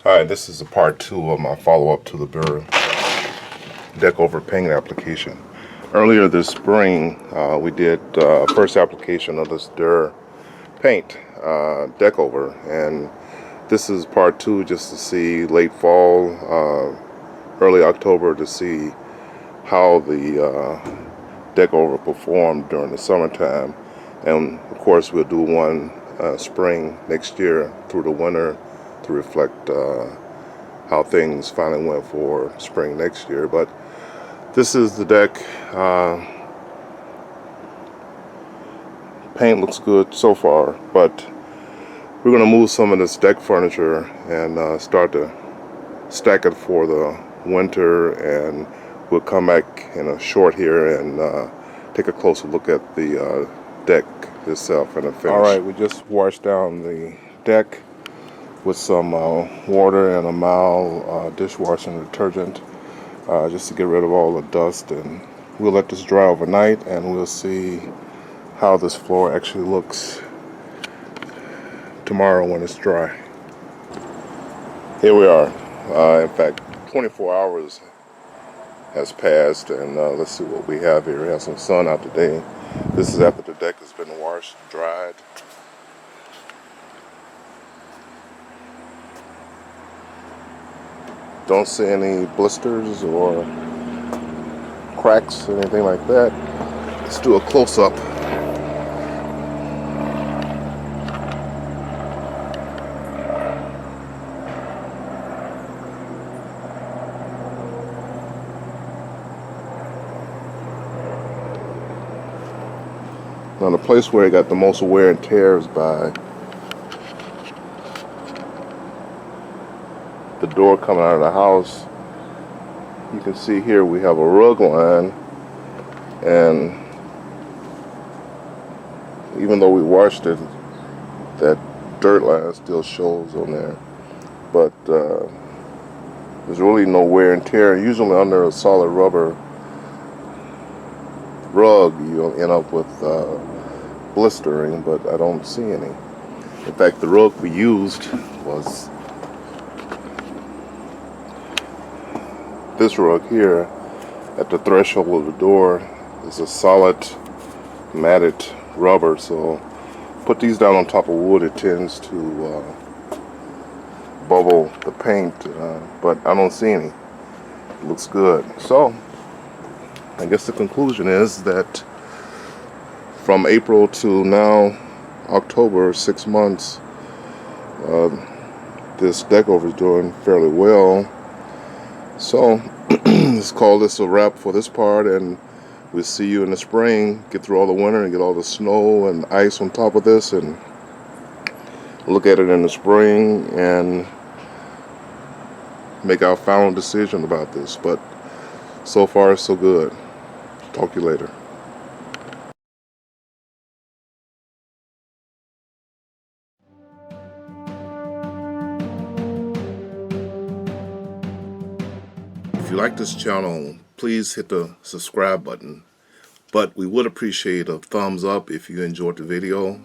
Alright, this is a part 2 of my follow-up to the Behr DeckOver paint application. Earlier this spring, we did first application of this Behr paint DeckOver, and this is part 2 just to see late fall, early October, to see how the DeckOver performed during the summertime. And of course we'll do one spring next year through the winter to reflect how things finally went for spring next year. But this is the deck. Paint looks good so far, but we're going to move some of this deck furniture and start to stack it for the winter, and we'll come back in a short here and take a closer look at the deck itself and the finish. Alright, we just washed down the deck with some water and a mild dishwashing detergent just to get rid of all the dust, and we'll let this dry overnight and we'll see how this floor actually looks tomorrow when it's dry. Here we are. In fact, 24 hours has passed, and let's see what we have here. We have some sun out today. This is after the deck has been washed, dried. Don't see any blisters or cracks or anything like that. Let's do a close-up. Now the place where it got the most wear and tear is by the door coming out of the house. You can see here we have a rug line, and even though we washed it, that dirt line still shows on there. But there's really no wear and tear. Usually under a solid rubber rug you'll end up with blistering, but I don't see any. In fact, the rug we used was this rug here. At the threshold of the door is a solid matted rubber, so put these down on top of wood, it tends to bubble the paint, but I don't see any. It looks good. So I guess the conclusion is that from April to now October, 6 months, this DeckOver is doing fairly well. So let's call this a wrap for this part, and we'll see you in the spring. Get through all the winter and get all the snow and ice on top of this, and look at it in the spring and make our final decision about this. But so far so good. Talk to you later. If you like this channel, please hit the subscribe button. But we would appreciate a thumbs up if you enjoyed the video,